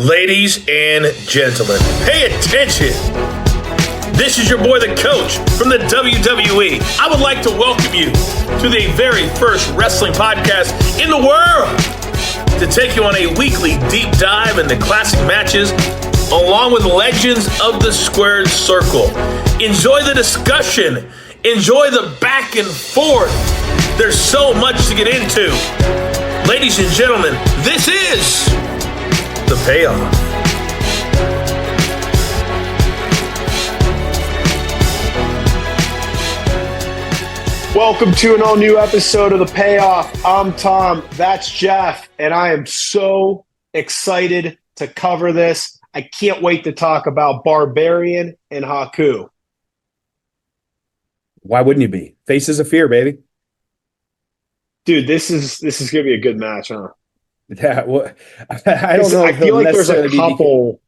Ladies and gentlemen, pay attention. This is your boy, the coach from the WWE. I would like to welcome you to the very first wrestling podcast in the world to take you on a weekly deep dive into classic matches along with legends of the squared circle. Enjoy the discussion. Enjoy the back and forth. There's so much to get into. Ladies and gentlemen, this is The Payoff. Welcome to an all-new episode of The Payoff. I'm Tom, that's Jeff, and I am so excited to cover this. I can't wait to talk about Barbarian and Haku. Why wouldn't you be? Faces of Fear, baby. Dude, this is going to be a good match, huh? Yeah, well, I don't know. I feel like there's a couple.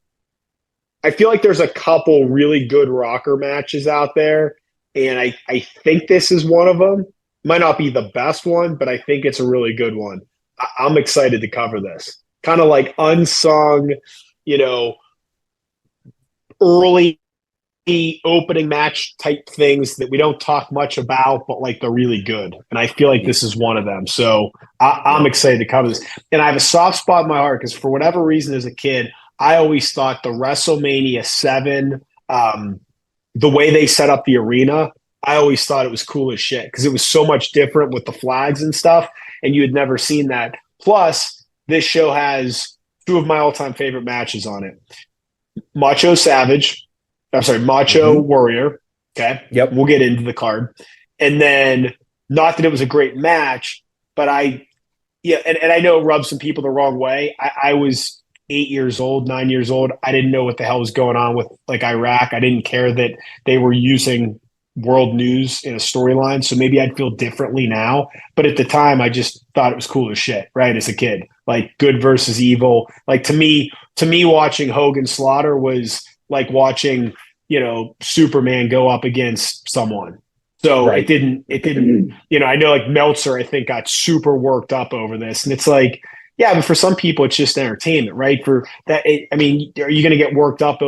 I feel like there's a couple really good rocker matches out there, and I think this is one of them. Might not be the best one, but I think it's a really good one. I'm excited to cover this. Kind of like unsung, early opening match type things that we don't talk much about, but like they're really good. And I feel like this is one of them. So I'm excited to cover this. And I have a soft spot in my heart because for whatever reason as a kid, I always thought the WrestleMania 7, the way they set up the arena, I always thought it was cool as shit because it was so much different with the flags and stuff. And you had never seen that. Plus, this show has two of my all-time favorite matches on it. Macho Warrior. Okay. Yep. We'll get into the card. And then, not that it was a great match, but and I know it rubs some people the wrong way. I was 9 years old. I didn't know what the hell was going on with like Iraq. I didn't care that they were using world news in a storyline. So maybe I'd feel differently now. But at the time, I just thought it was cool as shit, right? As a kid, like good versus evil. Like to me, watching Hogan Slaughter was like watching, Superman go up against someone. So right. it didn't, I know like Meltzer, I think got super worked up over this. And it's like, yeah, but for some people, it's just entertainment, right? For that, are you going to get worked up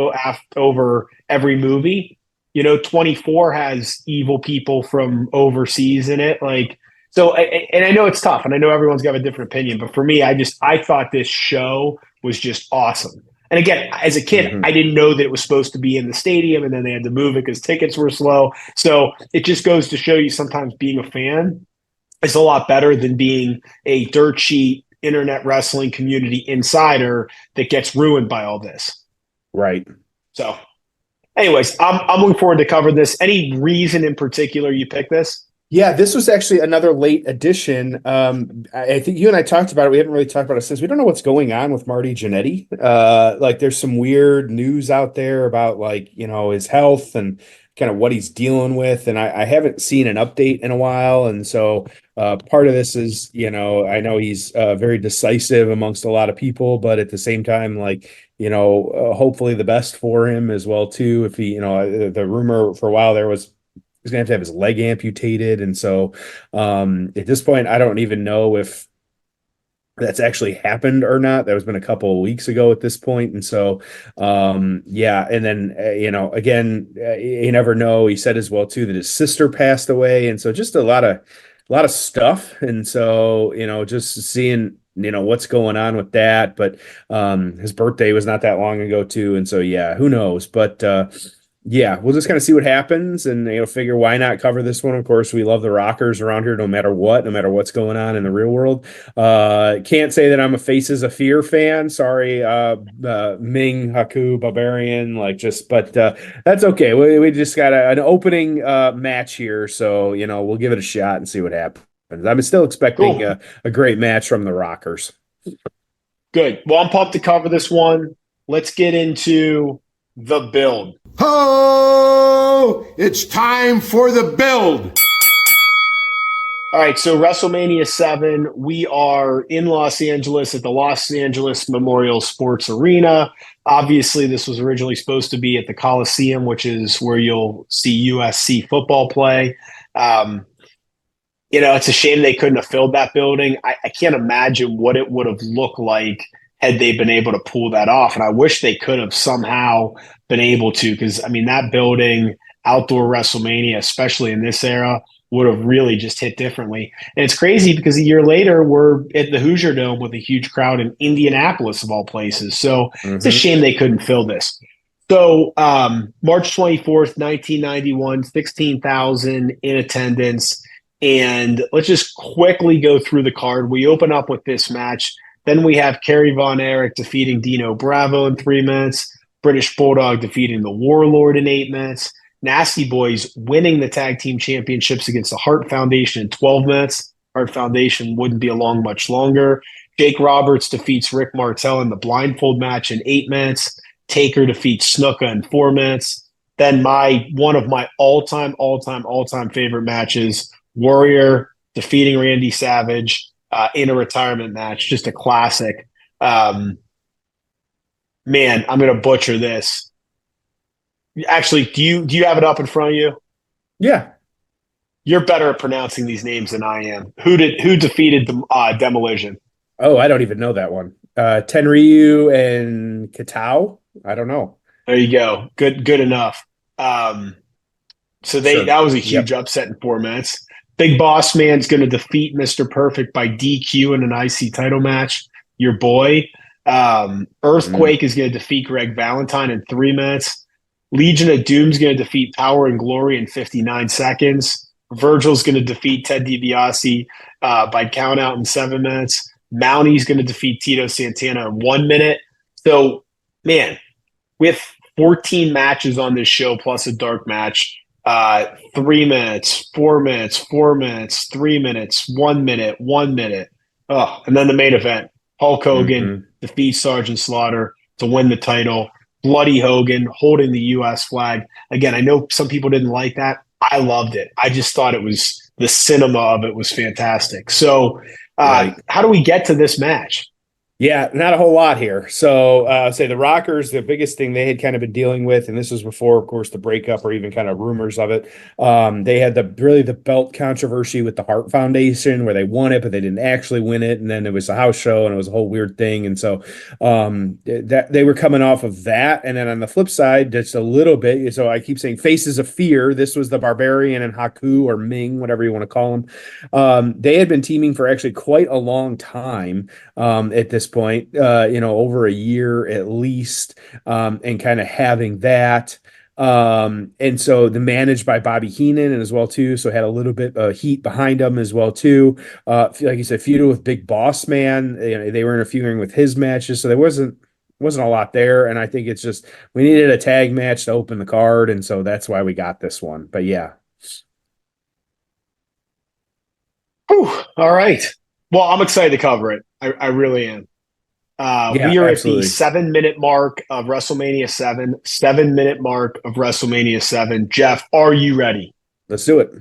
over every movie? 24 has evil people from overseas in it. Like, so, and I know it's tough and I know everyone's got a different opinion, but for me, I thought this show was just awesome. And again, as a kid, I didn't know that it was supposed to be in the stadium and then they had to move it because tickets were slow. So it just goes to show you sometimes being a fan is a lot better than being a dirt sheet internet wrestling community insider that gets ruined by all this. Right. So anyways, I'm looking forward to cover this. Any reason in particular you picked this? Yeah, this was actually another late addition. I think you and I talked about it. We haven't really talked about it since. We don't know what's going on with Marty Jannetty. Like there's some weird news out there about like, his health and kind of what he's dealing with. And I haven't seen an update in a while. And so part of this is, I know he's very decisive amongst a lot of people, but at the same time, like, hopefully the best for him as well, too. If he, the rumor for a while there was, he's going to have his leg amputated. And so at this point, I don't even know if that's actually happened or not. That was been a couple of weeks ago at this point. And so, yeah. And then, again, you never know. He said as well, too, that his sister passed away. And so just a lot of stuff. And so, just seeing, what's going on with that. But his birthday was not that long ago, too. And so, yeah, who knows? But yeah, we'll just kind of see what happens and, figure why not cover this one. Of course, we love the Rockers around here no matter what's going on in the real world. Can't say that I'm a Faces of Fear fan. Sorry, Ming, Haku, Barbarian, but that's okay. We just got an opening match here. So, we'll give it a shot and see what happens. I'm still expecting a great match from the Rockers. Good. Well, I'm pumped to cover this one. Let's get into the build. Ho! It's time for the build. All right, so WrestleMania 7, we are in Los Angeles at the Los Angeles Memorial Sports Arena. Obviously, this was originally supposed to be at the Coliseum, which is where you'll see USC football play. It's a shame they couldn't have filled that building. I can't imagine what it would have looked like had they been able to pull that off. And I wish they could have somehow been able to, because I mean, that building, outdoor WrestleMania, especially in this era, would have really just hit differently. And it's crazy because a year later, we're at the Hoosier Dome with a huge crowd in Indianapolis, of all places. So it's a shame they couldn't fill this. So March 24th, 1991, 16,000 in attendance. And let's just quickly go through the card. We open up with this match. Then we have Kerry Von Erich defeating Dino Bravo in 3 minutes. British Bulldog defeating the Warlord in 8 minutes. Nasty Boys winning the tag team championships against the Hart Foundation in 12 minutes. Hart Foundation wouldn't be along much longer. Jake Roberts defeats Rick Martel in the blindfold match in 8 minutes. Taker defeats Snuka in 4 minutes. Then one of my all-time favorite matches, Warrior defeating Randy Savage in a retirement match, just a classic. Man, I'm going to butcher this. Actually, do you have it up in front of you? Yeah. You're better at pronouncing these names than I am. Who defeated Demolition? Oh, I don't even know that one. Tenryu and Katao? I don't know. There you go. Good enough. That was a huge upset in 4 minutes. Big Boss Man's going to defeat Mr. Perfect by DQ in an IC title match. Your boy. Earthquake is going to defeat Greg Valentine in 3 minutes. Legion of Doom's going to defeat Power and Glory in 59 seconds. Virgil's going to defeat Ted DiBiase by count out in 7 minutes. Mounty's going to defeat Tito Santana in 1 minute. So, man, we have 14 matches on this show plus a dark match. 3 minutes, 4 minutes, 4 minutes, 3 minutes, 1 minute, 1 minute. Oh, and then the main event. Hulk Hogan defeats Sergeant Slaughter to win the title. Bloody Hogan holding the U.S. flag. Again, I know some people didn't like that. I loved it. I just thought the cinema of it was fantastic. So how do we get to this match? Yeah, not a whole lot here. So I'll say the Rockers, the biggest thing they had kind of been dealing with, and this was before, of course, the breakup or even kind of rumors of it. They had the belt controversy with the Hart Foundation where they won it, but they didn't actually win it. And then it was a house show and it was a whole weird thing. And so that they were coming off of that. And then on the flip side, just a little bit. So I keep saying Faces of Fear. This was the Barbarian and Haku or Ming, whatever you want to call them. They had been teaming for actually quite a long time at this point, over a year at least, and kind of having that. And so the managed by Bobby Heenan and as well too. So had a little bit of heat behind them as well too. Like you said, feuded with Big Boss Man. They were interfering with his matches. So there wasn't a lot there. And I think it's just, we needed a tag match to open the card. And so that's why we got this one, but yeah. Whew, all right. Well, I'm excited to cover it. I really am. We are absolutely. at the 7 minute mark of WrestleMania 7, 7 minute mark of WrestleMania 7. Jeff, are you ready? Let's do it.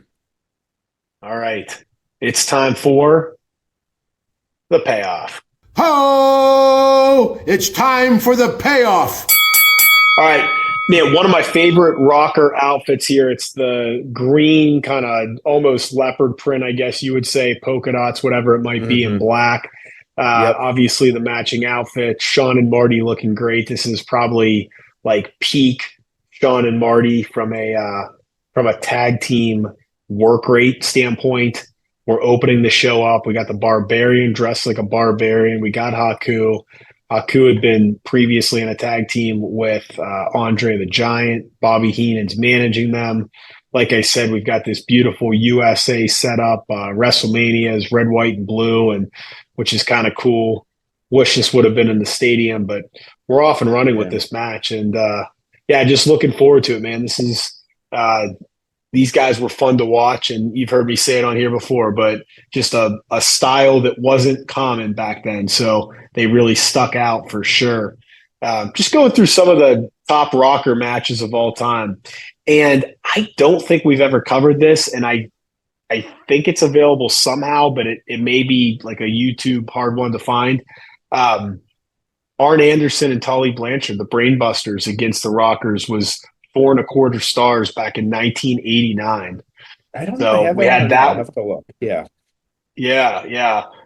All right. It's time for the payoff. Ho! It's time for the payoff. All right. Man, one of my favorite rocker outfits here. It's the green kind of almost leopard print, I guess you would say, polka dots, whatever it might be, in black. Obviously, the matching outfit. Sean and Marty looking great. This is probably like peak Sean and Marty from a tag team work rate standpoint. We're opening the show up. We got the Barbarian dressed like a barbarian. We got Haku. Haku had been previously in a tag team with Andre the Giant. Bobby Heenan's managing them. Like I said, we've got this beautiful USA setup. WrestleMania is red, white, and blue, and which is kind of cool. Wish this would have been in the stadium, but we're off and running with this match. And just looking forward to it, man. This is these guys were fun to watch, and you've heard me say it on here before, but just a style that wasn't common back then. So they really stuck out for sure. Just going through some of the top rocker matches of all time. And I don't think we've ever covered this, and I think it's available somehow, but it may be like a YouTube hard one to find. Arn Anderson and Tully Blanchard, the Brainbusters against the Rockers, was 4.25 stars back in 1989. I don't know. So we had that. I'll have to look. Yeah.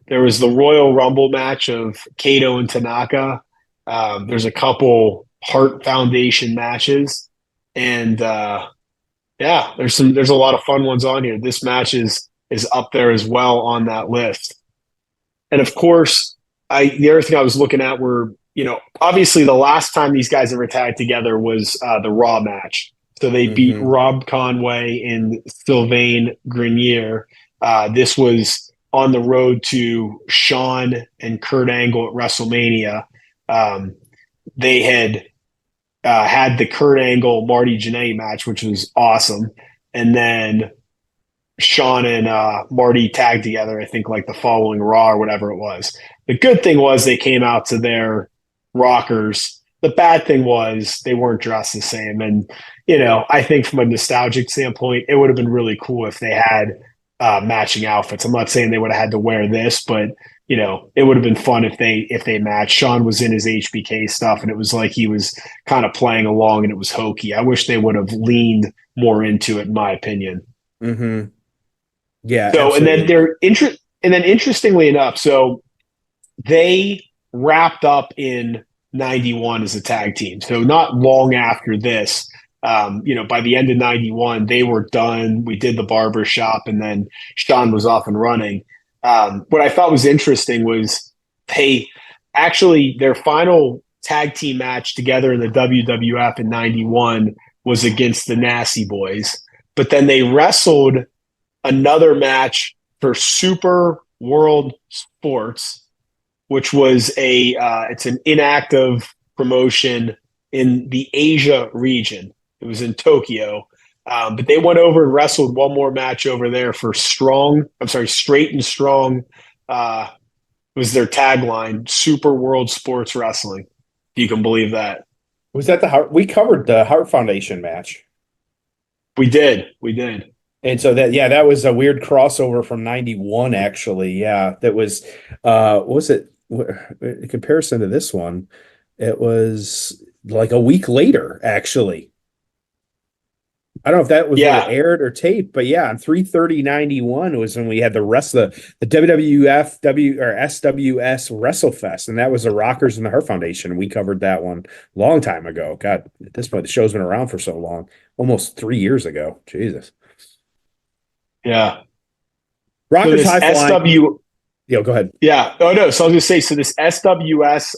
There was the Royal Rumble match of Kato and Tanaka. There's a couple Hart Foundation matches, and there's a lot of fun ones on here. This match is up there as well on that list. And of course, the other thing I was looking at were, obviously the last time these guys ever tagged together was the Raw match. So they beat Rob Conway and Sylvain Grenier. This was on the road to Shawn and Kurt Angle at WrestleMania. They had had the Kurt Angle Marty Jannetty match, which was awesome. And then Shawn and Marty tagged together, I think like the following Raw or whatever it was. The good thing was they came out to their rockers. The bad thing was they weren't dressed the same. And, I think from a nostalgic standpoint, it would have been really cool if they had matching outfits. I'm not saying they would have had to wear this, but it would have been fun if they matched. Shawn was in his HBK stuff, and it was like he was kind of playing along, and it was hokey. I wish they would have leaned more into it, in my opinion. Mm-hmm. Yeah. So, absolutely. and then interestingly enough, so they wrapped up in 91 as a tag team. So not long after this, by the end of 91, they were done. We did the barber shop, and then Shawn was off and running. What I thought was interesting was their final tag team match together in the WWF in 91 was against the Nasty Boys, but then they wrestled another match for Super World Sports, which was it's an inactive promotion in the Asia region. It was in Tokyo. But they went over and wrestled one more match over there for Straight and Strong was their tagline, Super World Sports Wrestling. If you can believe that. Was that we covered the Hart Foundation match? We did. And so that was a weird crossover from 91, actually. Yeah, that was, in comparison to this one, it was like a week later, actually. I don't know if that was when it aired or taped, but yeah, on 3/30/91 was when we had the WWF or SWS WrestleFest, and that was the Rockers and the Hart Foundation. We covered that one a long time ago. God, at this point, the show's been around for so long, almost 3 years ago. Jesus. Yeah. Rockers so High Flying. Go ahead. Yeah. Oh no. So I was going to say, so this SWS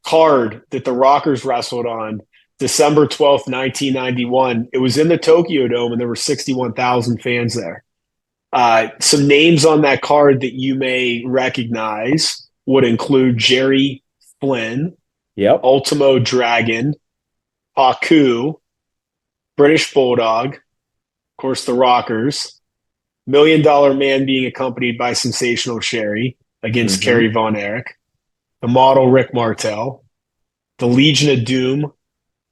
card that the Rockers wrestled on December 12th, 1991, it was in the Tokyo Dome, and there were 61,000 fans there. Some names on that card that you may recognize would include Jerry Flynn, Ultimo Dragon, Haku, British Bulldog, of course, the Rockers, $1 Million Man being accompanied by Sensational Sherry against Kerry Von Erich, the model Rick Martel, the Legion of Doom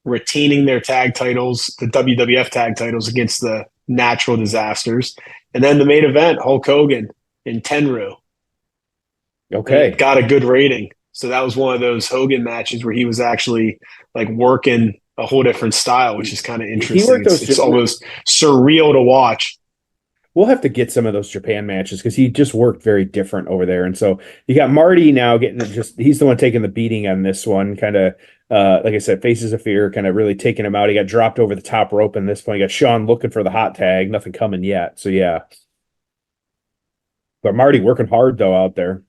retaining their tag titles, the WWF tag titles against the Natural Disasters, and then the main event, Hulk Hogan in Tenryu. Okay. It got a good rating. So that was one of those Hogan matches where he was actually like working a whole different style, which is kind of interesting. It's almost surreal to watch. We'll have to get some of those Japan matches because he just worked very different over there. And so you got Marty now he's the one taking the beating on this one, kind of, like I said, Faces of Fear, kind of really taking him out. He got dropped over the top rope in this point. You got Shawn looking for the hot tag, nothing coming yet. So yeah. But Marty working hard though out there.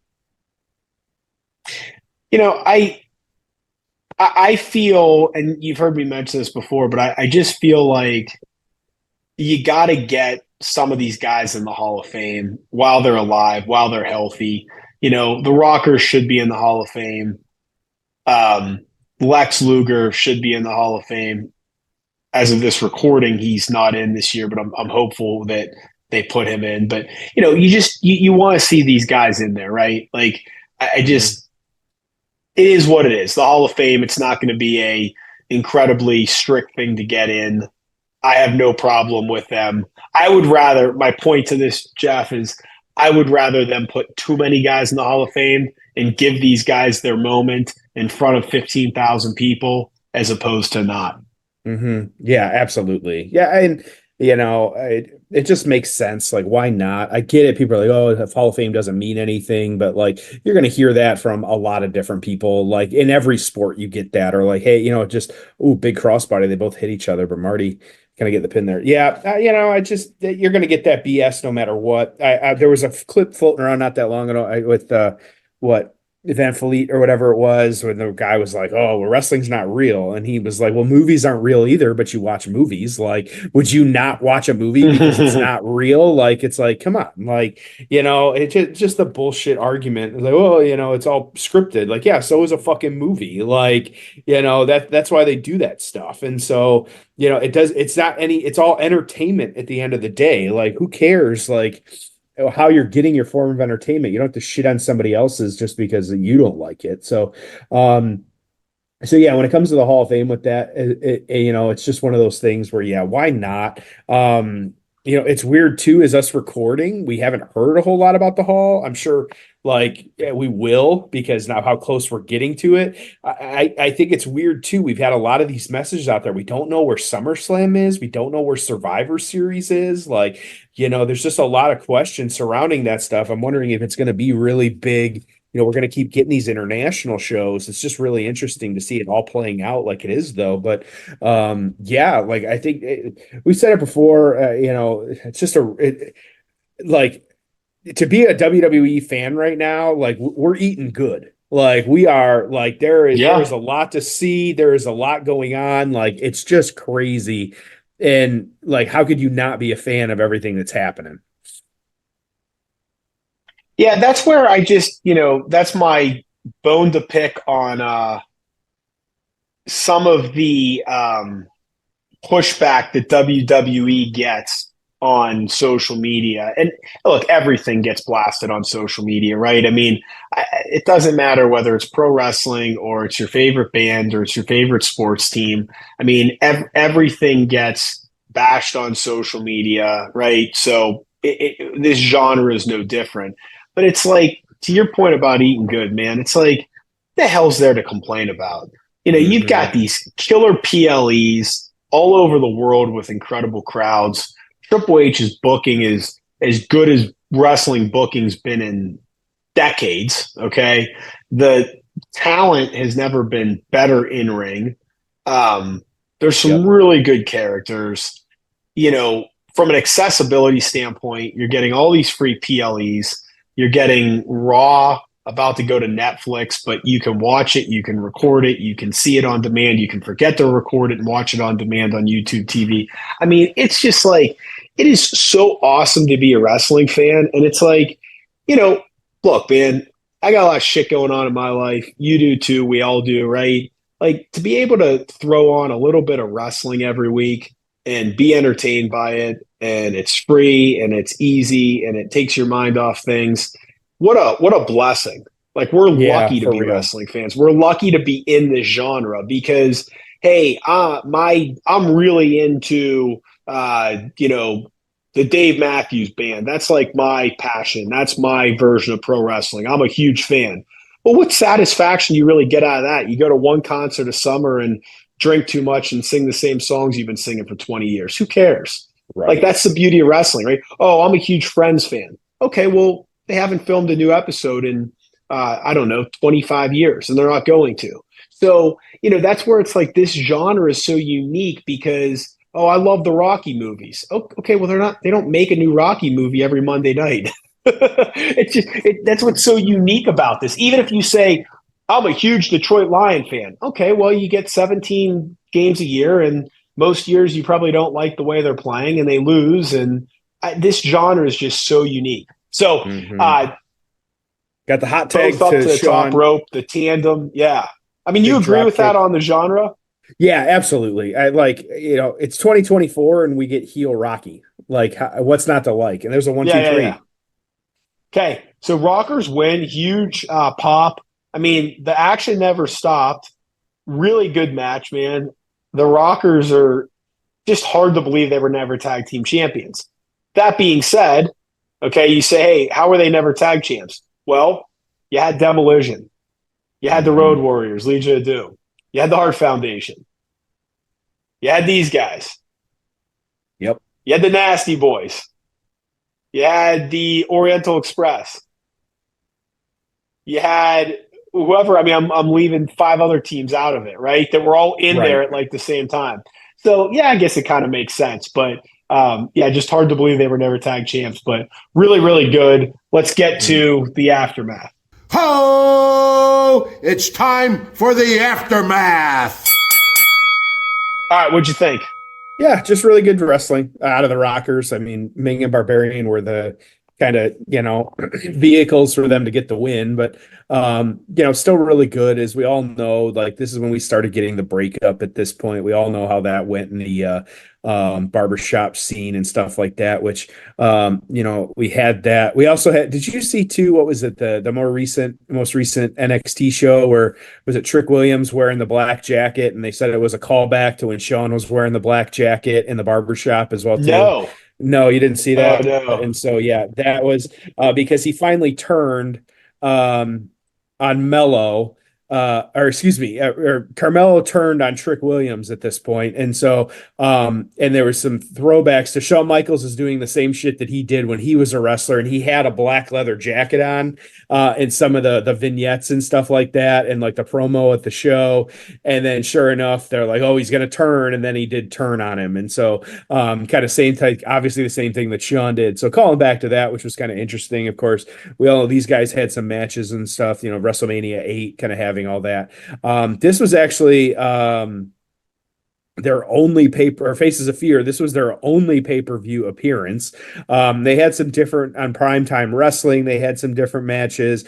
I feel, and you've heard me mention this before, but I just feel like you got to get some of these guys in the Hall of Fame while they're alive, while they're healthy. The Rockers should be in the Hall of Fame. Lex Luger should be in the Hall of Fame. As of this recording, he's not in this year, but I'm hopeful that they put him in. But you want to see these guys in there, right? Like it is what it is. The Hall of Fame, it's not going to be a incredibly strict thing to get in. I have no problem with them. My point to this, Jeff, is I would rather them put too many guys in the Hall of Fame and give these guys their moment in front of 15,000 people as opposed to not. Mm-hmm. Yeah, absolutely. Yeah. And it just makes sense. Like, why not? I get it. People are like, oh, the Hall of Fame doesn't mean anything, but like, you're going to hear that from a lot of different people. Like in every sport, you get that, or like, hey, just, big crossbody. They both hit each other, but Marty kind of get the pin there. Yeah. You're going to get that BS no matter what. There was a clip floating around not that long ago with, what, Van Fleet or whatever it was, when the guy was like, oh, well, wrestling's not real. And he was like, well, movies aren't real either, but you watch movies. Like, would you not watch a movie because it's not real? Like, it's like, come on. Like, it's just the bullshit argument. It's like, well, it's all scripted. Like, yeah, so is a fucking movie. Like, that's why they do that stuff. And so, it's all entertainment at the end of the day. Like, who cares? Like, how you're getting your form of entertainment. You don't have to shit on somebody else's just because you don't like it. So yeah, when it comes to the Hall of Fame with that, it's just one of those things where, yeah, why not? It's weird too, is us recording. We haven't heard a whole lot about the Hall. I'm sure we will, because now how close we're getting to it. I think it's weird too. We've had a lot of these messages out there. We don't know where SummerSlam is. We don't know where Survivor Series is. Like, there's just a lot of questions surrounding that stuff. I'm wondering if it's going to be really big. We're going to keep getting these international shows. It's just really interesting to see it all playing out like it is, though. But yeah, like I think we said it before. It's just like to be a WWE fan right now. Like we're eating good. Like we are. Like there is a lot to see. There is a lot going on. Like it's just crazy. And like, how could you not be a fan of everything that's happening? Yeah, that's where I just, that's my bone to pick on some of the pushback that WWE gets on social media. And look, everything gets blasted on social media, right? I mean, it doesn't matter whether it's pro wrestling or it's your favorite band or it's your favorite sports team. I mean, everything gets bashed on social media, right? So this genre is no different. But it's like, to your point about eating good, man, it's like, the hell's there to complain about? You've got these killer PLEs all over the world with incredible crowds. Triple H's booking is as good as wrestling booking's been in decades, okay? The talent has never been better in ring. There's some really good characters. From an accessibility standpoint, you're getting all these free PLEs. You're getting Raw about to go to Netflix, but you can watch it, you can record it, you can see it on demand, you can forget to record it and watch it on demand on YouTube TV. I mean, it's just like, it is so awesome to be a wrestling fan. And it's like, look, man, I got a lot of shit going on in my life. You do too. We all do, right? Like, to be able to throw on a little bit of wrestling every week and be entertained by it, and it's free and it's easy and it takes your mind off things. What a blessing. Like, we're lucky to be wrestling fans. We're lucky to be in this genre because, hey, I'm really into the Dave Matthews Band. That's like my passion. That's my version of pro wrestling. I'm a huge fan. Well, what satisfaction you really get out of that? You go to one concert a summer and drink too much and sing the same songs you've been singing for 20 years. Who cares? Right. Like, that's the beauty of wrestling, right? Oh, I'm a huge Friends fan. Okay, well, they haven't filmed a new episode in, 25 years, and they're not going to. So, that's where it's like, this genre is so unique because, oh, I love the Rocky movies. Okay, well, they don't make a new Rocky movie every Monday night. That's what's so unique about this. Even if you say, I'm a huge Detroit Lion fan. Okay, well, you get 17 games a year, and most years you probably don't like the way they're playing, and they lose. And this genre is just so unique. So, got the hot tag both up to the Sean. top rope, the tandem. Yeah, I mean, you agree with that on the genre? Yeah, absolutely. I it's 2024, and we get heel Rocky. Like, what's not to like? And there's a 1, 2, 3. Yeah. Okay, so Rockers win, huge pop. I mean, the action never stopped. Really good match, man. The Rockers are just hard to believe they were never tag team champions. That being said, okay, you say, hey, how were they never tag champs? Well, you had Demolition. You had the Road Warriors, Legion of Doom. You had the Hart Foundation. You had these guys. Yep. You had the Nasty Boys. You had the Oriental Express. You had whoever. I mean, I'm leaving 5 other teams out of it, right? That were all in there at like the same time. So yeah, I guess it kind of makes sense. But yeah, just hard to believe they were never tag champs. But really, really good. Let's get to the aftermath. Ho! It's time for the aftermath. All right, what'd you think? Yeah, just really good wrestling out of the Rockers. I mean, Ming and Barbarian were the kind of, vehicles for them to get the win, but still really good. As we all know, like this is when we started getting the breakup at this point. We all know how that went in the barbershop scene and stuff like that, which we had that. We also had, did you see too, what was it, the most recent NXT show where was it Trick Williams wearing the black jacket, and they said it was a callback to when Shawn was wearing the black jacket in the barbershop as well too? No, you didn't see that. Oh, no. And so, yeah, that was because he finally turned on Mello, or Carmelo turned on Trick Williams at this point. And so, and there was some throwbacks to Shawn Michaels is doing the same shit that he did when he was a wrestler, and he had a black leather jacket on in some of the vignettes and stuff like that, and like the promo at the show. And then sure enough, they're like, oh, he's going to turn. And then he did turn on him. And so kind of same type, obviously the same thing that Shawn did. So calling back to that, which was kind of interesting. Of course, we all know these guys had some matches and stuff, WrestleMania 8 kind of having all that. This was actually their only Faces of Fear. This was their only pay-per-view appearance. They had some different on Primetime Wrestling. They had some different matches,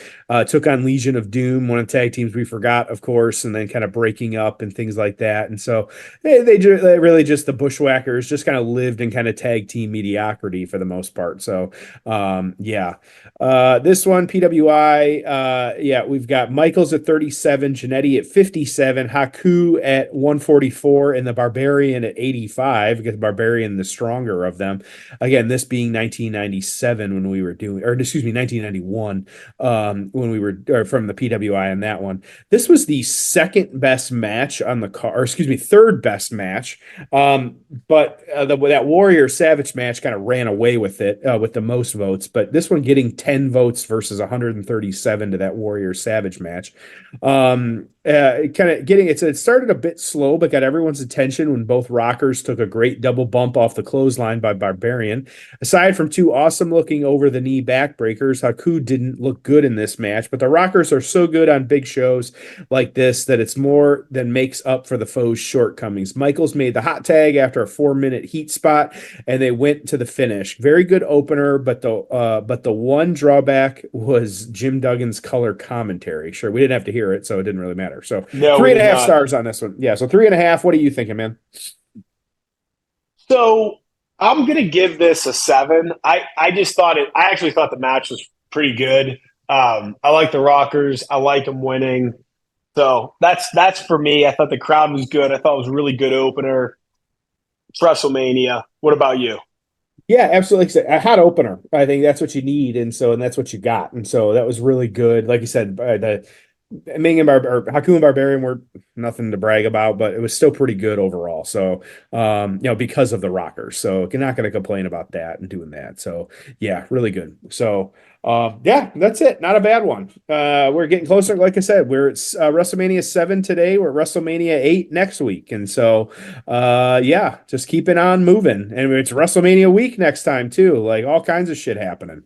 took on Legion of Doom, one of the tag teams we forgot, of course, and then kind of breaking up and things like that. And so they really just, the Bushwhackers just kind of lived in kind of tag team mediocrity for the most part. So this one, PWI, we've got Michaels at 37, Jannetty at 57, Haku at 144, and the Barbarian at 85, because Barbarian the stronger of them. Again, this being 1997 when we were doing, or excuse me, 1991 when we were from the PWI on that one. This was the second best match on the card, or excuse me, third best match. But that Warrior Savage match kind of ran away with it with the most votes. But this one getting 10 votes versus 137 to that Warrior Savage match. It started a bit slow, but got everyone's attention when both Rockers took a great double bump off the clothesline by Barbarian. Aside from 2 awesome looking over the knee backbreakers, Haku didn't look good in this match, but the Rockers are so good on big shows like this that it's more than makes up for the foe's shortcomings. Michaels made the hot tag after a 4-minute heat spot, and they went to the finish. Very good opener, but the one drawback was Jim Duggan's color commentary. Sure, we didn't have to hear it, so it didn't really matter. So no, 3.5 stars on this one. Yeah, so 3.5. What are you thinking, man? So I'm gonna give this a 7. I actually thought the match was pretty good. I like the Rockers. I like them winning. So that's for me. I thought the crowd was good. I thought it was a really good opener. It's WrestleMania. What about you? Yeah, absolutely. A hot opener. I think that's what you need, and that's what you got. And so that was really good. Like you said, the Ming and Haku and Barbarian were nothing to brag about, but it was still pretty good overall. So, because of the Rockers. So you're not going to complain about that and doing that. So yeah, really good. So that's it. Not a bad one. We're getting closer. Like I said, we're at WrestleMania 7 today. We're at WrestleMania 8 next week. And so, just keep it on moving. And it's WrestleMania week next time too. Like all kinds of shit happening.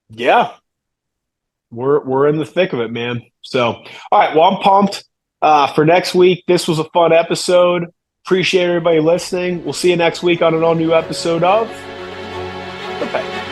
Yeah. We're in the thick of it, man. So, all right. Well, I'm pumped for next week. This was a fun episode. Appreciate everybody listening. We'll see you next week on an all new episode of The Pay.